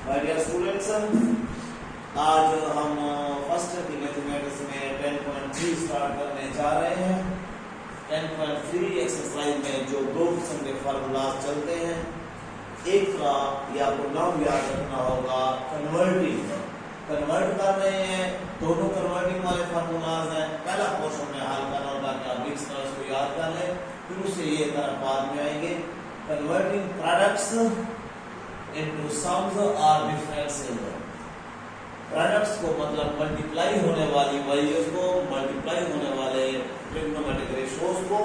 My dear students, आज हम first की मैथमेटिक्स में 10.3 स्टार्ट करने जा रहे हैं। 10.3 एक्सरसाइज में जो दो किस्म के फार्मूलाज चलते हैं, एक का ये आपको नाम याद रखना होगा, कन्वर्टिंग। कन्वर्ट कर रहे हैं, दोनों कन्वर्टिंग वाले फार्मूलाज हैं। पहला पोर्शन में हल करना होगा कि आप मिक्स कर उसको याद कर लें, फिर उससे ये तरफ बाद में आएंगे। Converting products into sums or differences। Products को मतलब मल्टीप्लाई होने वाली वैल्यूज को, मल्टीप्लाई होने वाले ट्रिग्नोमेट्रिक रेशियोज को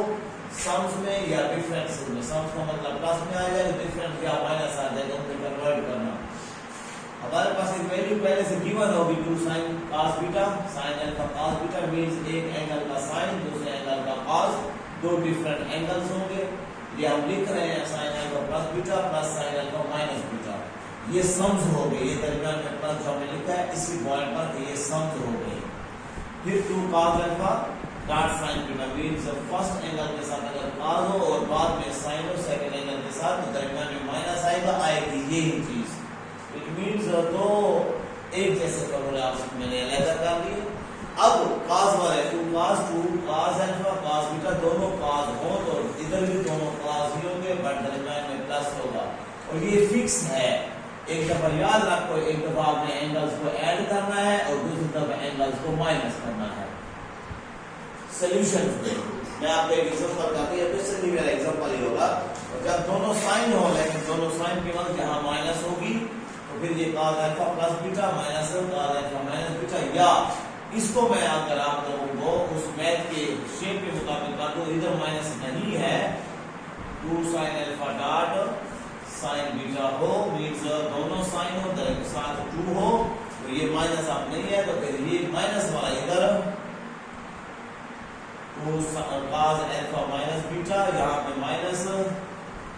सम्स में या डिफरेंसेस में, सम्स का मतलब प्लस में आ जाएगा, डिफरेंस या माइनस आ जाएगा, उनको कन्वर्ट करना। हमारे पास एक वैल्यू पहले से गिवन होगी 2 sin cos beta, sin alpha cos beta means एक एंगल का sin, दूसरे एंगल का cos, दो डिफरेंट एंगल्स होंगे। ये हम लिख रहे हैं sin alpha plus beta plus sin alpha minus beta. ये सम्स हो गए, ये दरमियान में प्लस जो हमने लिखा है इसी पॉइंट पर ये सम्स हो गए। फिर 2 cos alpha dot sin beta means first angle के साथ अगर cos हो और बाद में sin हो सेकंड एंगल के साथ, तो दरमियान में माइनस आएगा, आएगी यही चीज। इट मींस दो एक जैसे फॉर्मूला मैंने अलग कर लिए। अब cos वाले 2 cos अल्फा cos बीटा दोनों cos हो तो इधर भी दोनों cos ही होंगे, बट दरमियान में प्लस होगा और ये फिक्स है। एक दफा याद रखो, एक दफा आपने एंगल्स को ऐड करना है और दूसरी दफा एंगल्स को माइनस करना है। सॉल्यूशंस में मैं आपको एक एग्जांपल बताती हूं, क्वेश्चन भी मेरा एग्जांपल ही होगा। और जब दोनों साइन हो, लेकिन दोनों साइन के वक्त यहां माइनस होगी, तो फिर ये cos alpha plus beta minus cos alpha minus beta, या इसको मैं अगर आप लोगों को उस मैथ के शेप के मुताबिक कर दूं, इधर माइनस नहीं है, 2 sin alpha dot sin beta हो मींस दोनों साइन हो दर के साथ 2 हो, तो ये माइनस अब नहीं है, तो फिर ये माइनस वाला इधर 2 cos अल्फा माइनस बीटा, यहाँ पे minus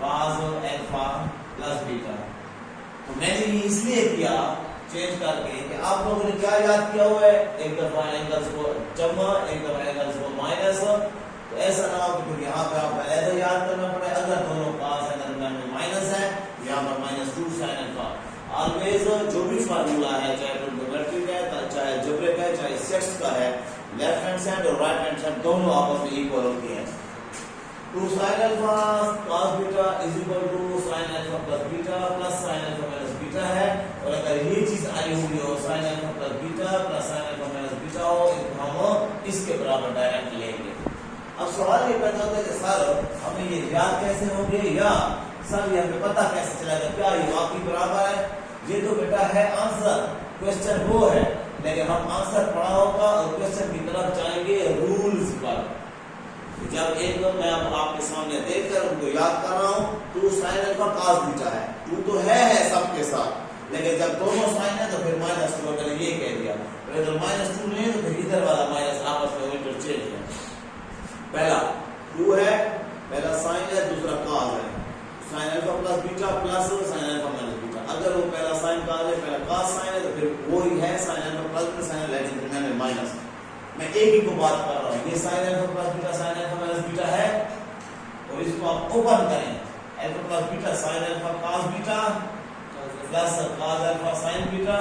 cos alpha plus beta. तो मैंने ये इसलिए किया चेंज करके कि आप लोगों ने क्या याद किया हुआ है, एक दफा एंगल्स को जमा, एक दफा एंगल्स को माइनस, तो ऐसा ना हो कि फिर यहाँ पे आपको अलग याद करना पड़े। अगर दोनों cos अगर में माइनस है, यहाँ पर -2 sin अल्फा। ऑलवेज जो भी फार्मूला है, चाहे ट्रिग्नोमेट्रिक है, चाहे अलजेब्रिक है, चाहे सेट्स का है, लेफ्ट हैंड साइड और राइट हैंड साइड दोनों आपस में इक्वल होती है। 2 sin alpha cos beta is equal to sin alpha plus beta plus sin alpha minus beta है। और अगर ये चीज आई हुई हो sin alpha plus beta plus sin alpha minus beta हो, तो हम इसके बराबर डायरेक्ट लेंगे। अब सवाल ये पैदा होता है कि सर हमें ये याद कैसे होंगे, या सर ये हमें पता कैसे चलेगा क्या ये वाकई बराबर है। ये तो बेटा है आंसर, क्वेश्चन वो है, लेकिन हम आंसर पढ़ा होगा और क्वेश्चन की तरफ जाएंगे रूल्स पर। जब एक बार मैं अब आपके सामने देखकर उनको याद कर रहा हूँ, 2 sin अल्फा cos बीटा है, 2 तो है सबके साथ, लेकिन जब दोनों साइन है तो फिर -2, मैंने ये कह दिया। अगर -2 नहीं तो फिर इधर वाला माइनस आपस में इंटरचेंज है। पहला 2 है, पहला साइन है, दूसरा cos है, sin alpha plus beta plus sin alpha minus beta. अगर वो पहला साइन cos है, पहला cos साइन है, तो फिर वो ही है sin अल्फा प्लस sin लेकिन में माइनस। मैं एक ही को बात कर रहा हूँ, ये sin alpha plus beta sin alpha minus beta है, और इसको आप ओपन करें, alpha plus beta sin alpha cos beta plus cos alpha sin beta,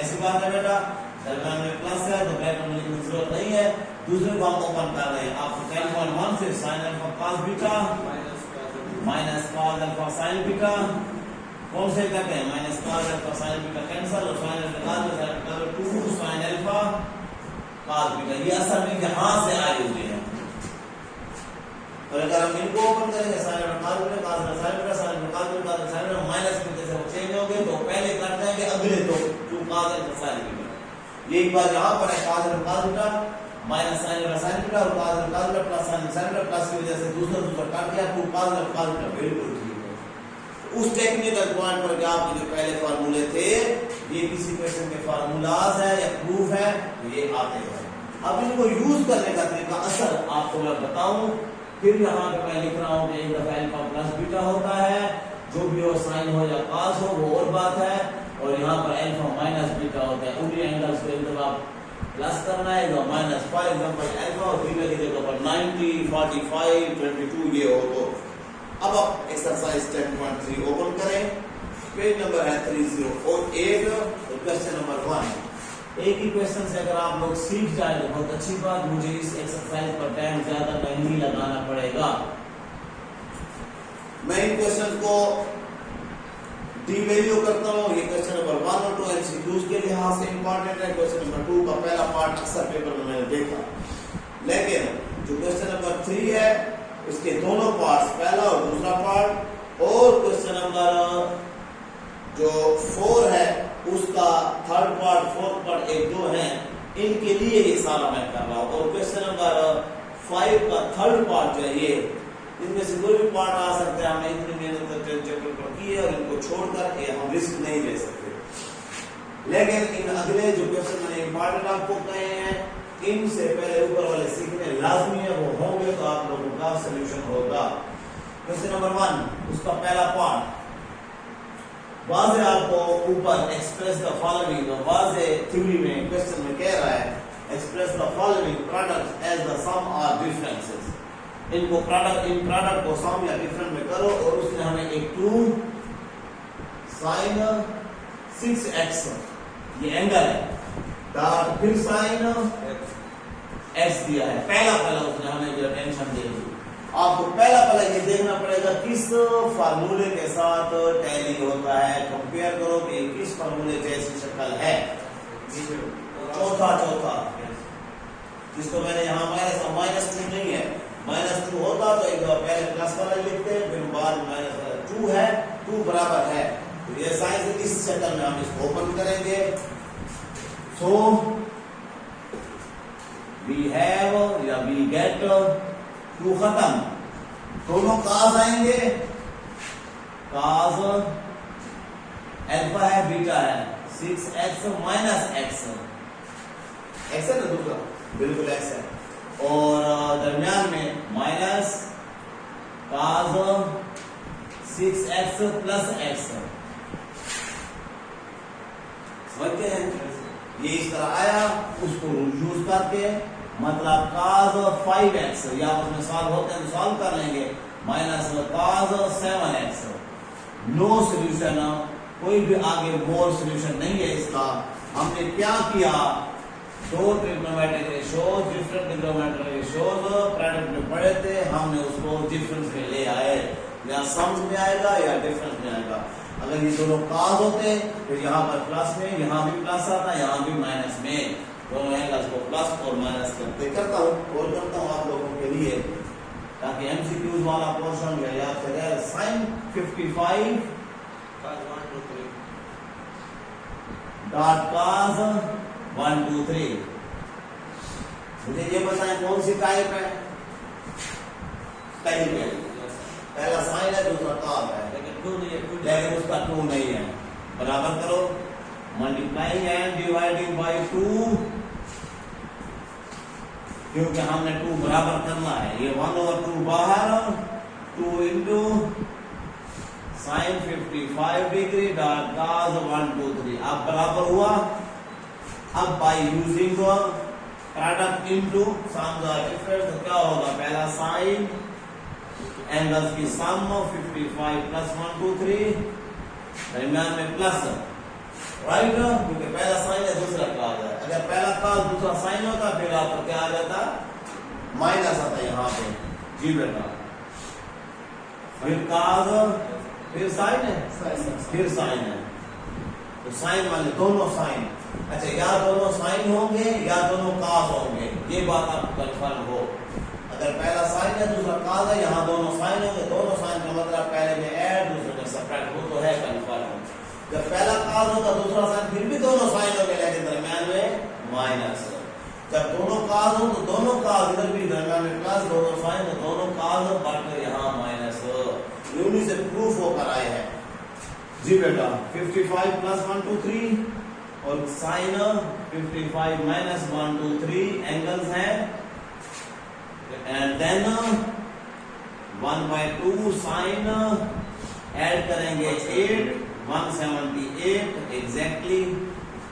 ऐसी बात है बेटा। दरम्यान में प्लस है तो ब्रैकेट में लिखने की जरूरत नहीं है। दूसरे को हम ओपन कर रहे हैं, आप 10.1 से sin alpha cos beta minus cos alpha sin beta, कौन से करते हैं, minus cos alpha sin beta cancel और sin alpha cos 2 sin alpha cos beta. ये असल में यहां से आए हुए हैं, और अगर हम इनको ओपन करेंगे sin alpha cos beta cos alpha sin beta sin alpha cos beta sin alpha minus में जैसे वो चेंज होंगे, तो पहले कर देंगे अगले दो 2 cos अल्फा sin बीटा। ये एक बार यहां पर है cos alpha cos beta minus sin alpha sin beta और cos alpha cos beta plus sin sin beta plus की वजह से दूसरा काट दिया, 2 cos अल्फा cos बीटा बिल्कुल ठीक है। उस टेक्निकल पॉइंट पर जो आपके जो पहले फार्मूले थे, ये किसी क्वेश्चन के फार्मूलाज है या प्रूफ है, ये आते हैं। अब इनको यूज करने का तरीका असल आपको मैं बताऊं, फिर यहाँ पे मैं लिख रहा हूँ कि एक दफा अल्फा प्लस बीटा होता है, जो भी हो साइन हो या cos हो वो और बात है, और यहाँ पर अल्फा माइनस बीटा होता है। उन्हीं एंगल्स को एक दफा प्लस करना है, तो माइनस फॉर एग्जांपल अल्फा और बीटा की जगह पर 90, 45, 22 ये हो। तो अब आप एक्सरसाइज 10.3 ओपन करें। पेज नंबर है 308 और क्वेश्चन नंबर 1। एक ही क्वेश्चन से अगर आप लोग सीख जाए तो बहुत अच्छी बात, मुझे इस एक्सरसाइज पर टाइम ज्यादा नहीं लगाना पड़ेगा। मैं इन क्वेश्चन को डिवैल्यू करता हूँ। ये क्वेश्चन नंबर 1 और 2 एमसीक्यूज के लिहाज से इंपॉर्टेंट है। क्वेश्चन नंबर 2 का पहला पार्ट अक्सर पेपर में मैंने देखा, लेकिन जो क्वेश्चन नंबर 3 है उसके दोनों पार्ट्स, पहला और दूसरा पार्ट, और क्वेश्चन नंबर जो 4 है उसका थर्ड पार्ट, फोर्थ पार्ट, 1, 2 है, इनके लिए ये सारा मैं कर रहा हूँ। और क्वेश्चन नंबर 5 का थर्ड पार्ट जो है ये, इनमें से कोई भी पार्ट आ सकता है। हमने इतनी मेहनत करके चैप्टर पर की है और इनको छोड़कर ये हम रिस्क नहीं ले सकते। लेकिन इन अगले जो क्वेश्चन मैंने इंपॉर्टेंट आपको कहे हैं, इनसे पहले ऊपर वाले सीखने लाजमी है, वो होंगे तो आप लोगों का सॉल्यूशन होगा। क्वेश्चन नंबर 1 उसका पहला पार्ट, वाज़े आपको ऊपर एक्सप्रेस द फॉलोइंग, वाज़े थ्योरी में क्वेश्चन में कह रहा है express the following products as the sum और डिफरेंसेस। इनको इन प्रोडक्ट को सम या डिफरेंट में करो, और उसने हमें एक 2 sin 6x ये एंगल है, डॉट फिर sin x दिया है। पहला उसने हमें जो टेंशन दे दी, आपको पहला ये देखना पड़ेगा किस फार्मूले के साथ टैली होता है। कंपेयर करो कि किस फार्मूले जैसी शक्ल है। चौथा जिसको मैंने यहाँ -2 नहीं है, -2 होता तो एक दफा पहले प्लस वाला लिखते हैं, फिर बाद -2 है, 2 बराबर है, तो ये साइन इस शक्ल में हम इसको ओपन करेंगे। सो वी हैव या वी गेट 2 खत्म, दोनों काज आएंगे, काज अल्फा है बीटा है, 6x - x, x है ना दूसरा, बिल्कुल x है, और दरमियान में माइनस काज 6x + x। समझते हैं? ये इस तरह आया, उसको यूज करके मतलब काज 5x, या उसमें सॉल्व होते हैं तो सॉल्व कर लेंगे, माइनस काज 7x। नो सॉल्यूशन, कोई भी आगे मोर सॉल्यूशन नहीं है इसका। हमने क्या किया, 2 trigonometric ratios, different trigonometric ratios product में पढ़े थे, हमने उसको डिफरेंस में ले आए, या सम्स में आएगा या डिफरेंस में आएगा। अगर ये दोनों काज होते फिर यहाँ पर प्लस में, यहाँ भी प्लस आता, यहाँ भी माइनस में, दोनों एंगल्स को प्लस और माइनस करता हूँ आप लोगों के लिए, ताकि एमसीक्यूज वाला पोर्शन जो याद से रहे। sin 55 dot cos 1 2 3। मुझे ये बताएं कौन सी टाइप है? पहला साइन है, दूसरा cos है, लेकिन उसका 2 नहीं है। बराबर करो, मल्टीप्लाइंग एंड डिवाइडिंग बाय 2, क्योंकि हमने 2 बराबर करना है। ये 1/2 बाहर, 2 into sin 55 degree dot cos 1 2 3। अब बराबर हुआ। अब by using product into sum the difference, तो क्या होगा, पहला साइन एंगल्स की सम 55 + 1 2 3, दरमियान में प्लस, राइट, क्योंकि पहला साइन है दूसरा cos है। अगर पहला cos दूसरा साइन होता फिर आपको क्या आ जाता, माइनस आता यहाँ पे, जी बेटा, फिर cos फिर साइन है, फिर साइन है, तो साइन वाले दोनों साइन, अच्छा या दोनों साइन होंगे या दोनों cos होंगे, ये बात आपको कंफर्म हो। अगर पहला साइन है दूसरा cos है, यहाँ दोनों साइन होंगे, दोनों साइन का मतलब पहले में ऐड दूसरे में सब्ट्रैक्ट, वो तो है कंफर्म। जब पहला cos होगा दूसरा साइन, फिर भी दोनों साइन होंगे, लेकिन दरमियान में माइनस। जब दोनों cos हो तो दोनों cos, इधर भी दरमियान में प्लस, दोनों साइन तो दोनों cos, बट यहाँ माइनस। यूनी से प्रूफ होकर आए हैं जी बेटा। 55 + 1 2 3 और साइन 55 - 1 2 3 एंगल्स हैं, एंड देन 1/2 साइन ऐड करेंगे 8 178 एग्जैक्टली,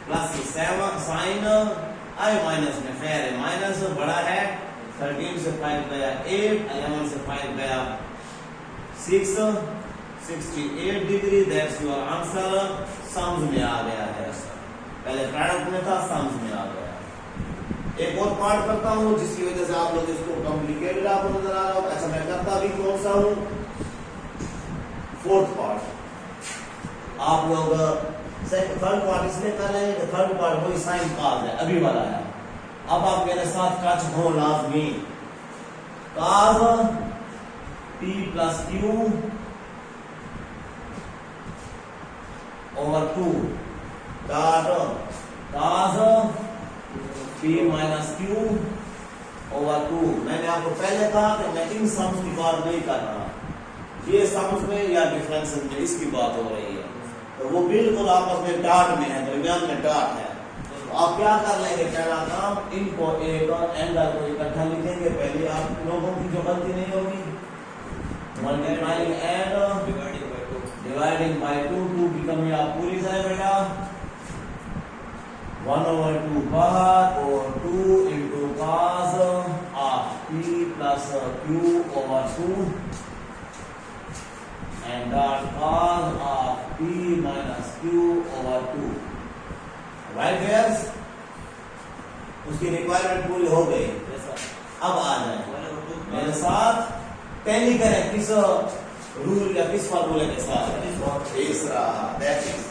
प्लस 7 साइन आई माइनस में खैर है, माइनस बड़ा है, 13 से 5 गया 8, 11 से 5 गया 6, 68 degree, that's your answer. Sums में आ गया है, पहले प्रोडक्ट में था, सम्स में आ गया। एक और पार्ट करता हूं जिसकी वजह से आप लोग इसको कॉम्प्लिकेटेड आपको नजर आ रहा होगा। अच्छा, मैं करता भी कौन सा हूं, फोर्थ पार्ट। आप लोग थर्ड पार्ट इसलिए कर रहे हैं कि थर्ड पार्ट वही साइन काज है, अभी वाला है। अब आप मेरे साथ टच हो लाजमी। Cos p plus q over 2 dot cos p minus q over 2। मैंने आपको पहले कहा कि मैं इन सम्स की बात नहीं कर रहा, ये सम्स में या डिफरेंस में इसकी बात हो रही है। तो वो बिल्कुल आपस में डॉट में है, दरमियान में डॉट है। तो आप क्या कर लेंगे, पहला काम, इनको एक एंगल को इकट्ठा लिखेंगे। पहले आप लोगों की जो गलती नहीं होगी, मल्टीप्लाइंग एंड डिवाइडिंग बाय 2, 2 की कमी आप पूरी करें बेटा। 1/2 बाहर और 2 into cos of p plus q over 2 and dot cos of p minus q over 2, right here? उसकी रिक्वायरमेंट पूरी हो गई। अब आ जाए मेरे साथ, पहली करें किस रूल या किस फॉर्मूले के साथ, तीसरा, दैट इज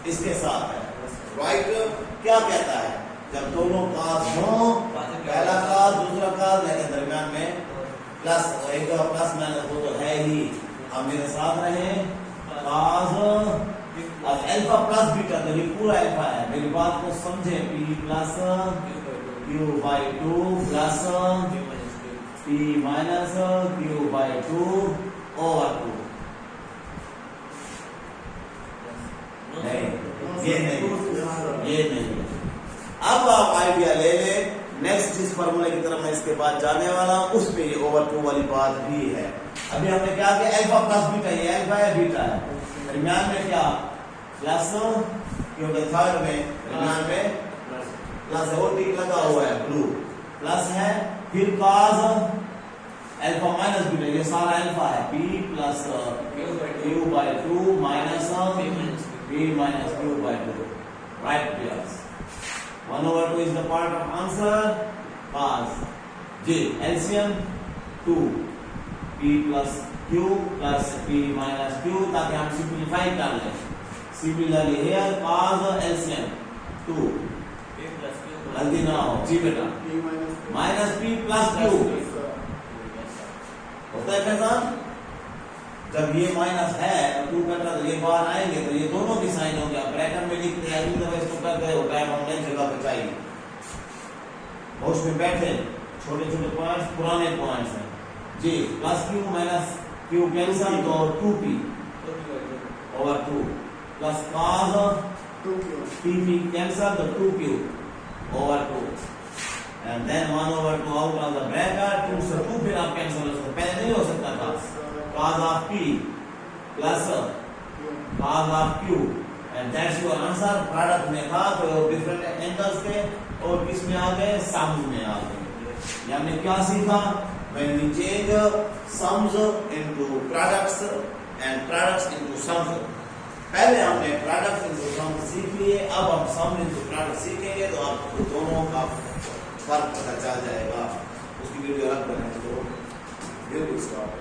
इसके साथ है, राइट? क्या कहता है, जब दोनों काज हो, पहला काज दूसरा काज, लेकिन दरमियान में प्लस, एक प्लस माइनस वो तो है ही। अब मेरे साथ रहे काज, अब अल्फा प्लस बीटा, तो ये पूरा अल्फा है, मेरी बात को समझे। p plus q by 2 plus p minus q by 2 over 2। नहीं, ये नहीं। अब आप आइडिया ले ले, नेक्स्ट जिस फॉर्मूले की तरफ मैं इसके बाद जाने वाला हूं, उसमें ये ओवर 2 वाली बात भी है। अभी हमने क्या किया, अल्फा प्लस बीटा, ये अल्फा है बीटा है, दरमियान में क्या प्लस, क्योंकि थर्ड में दरमियान में प्लस है, वो टिक लगा हुआ है ब्लू, प्लस है। फिर कॉस अल्फा माइनस बीटा, ये सारा अल्फा है, p plus q by 2 minus p minus q by 2, right pairs। 1/2 is the part of answer, cos j LCM 2 p plus q plus p minus q, ताकि हम simplify कर लें। Similarly here cos LCM 2 जल्दी ना हो जी बेटा, minus p plus q होता है कैसा, जब ये माइनस है और 2 कटा तो ये बाहर आएंगे, तो ये दोनों की साइन हो गया। ब्रैकेट में लिखते हैं, अभी दफा इसको कर गए, होता है हमने जगह पे चाहिए। उसमें बैठे छोटे छोटे पॉइंट्स, पुराने पॉइंट्स हैं जी। Plus q minus q cancel, तो 2p over 2 plus cos 2p cancel, तो 2q over 2 and then 1/2 out of the bracket. 2 से 2 फिर आप कैंसिल हो सकते, पहले नहीं हो सकता था। cos of p plus cos of q and that's your answer। Product में था तो डिफरेंट एंगल्स थे, और किस में आ गए, सम्स में आ गए। हमने क्या सीखा, when we change sums into products and products into sums। पहले हमने प्रोडक्ट into sums सीख लिए, अब हम सम into प्रोडक्ट सीखेंगे, तो आपको दोनों का फर्क पता चल जाएगा। उसकी वीडियो रख देना, तो बिल्कुल स्टॉप।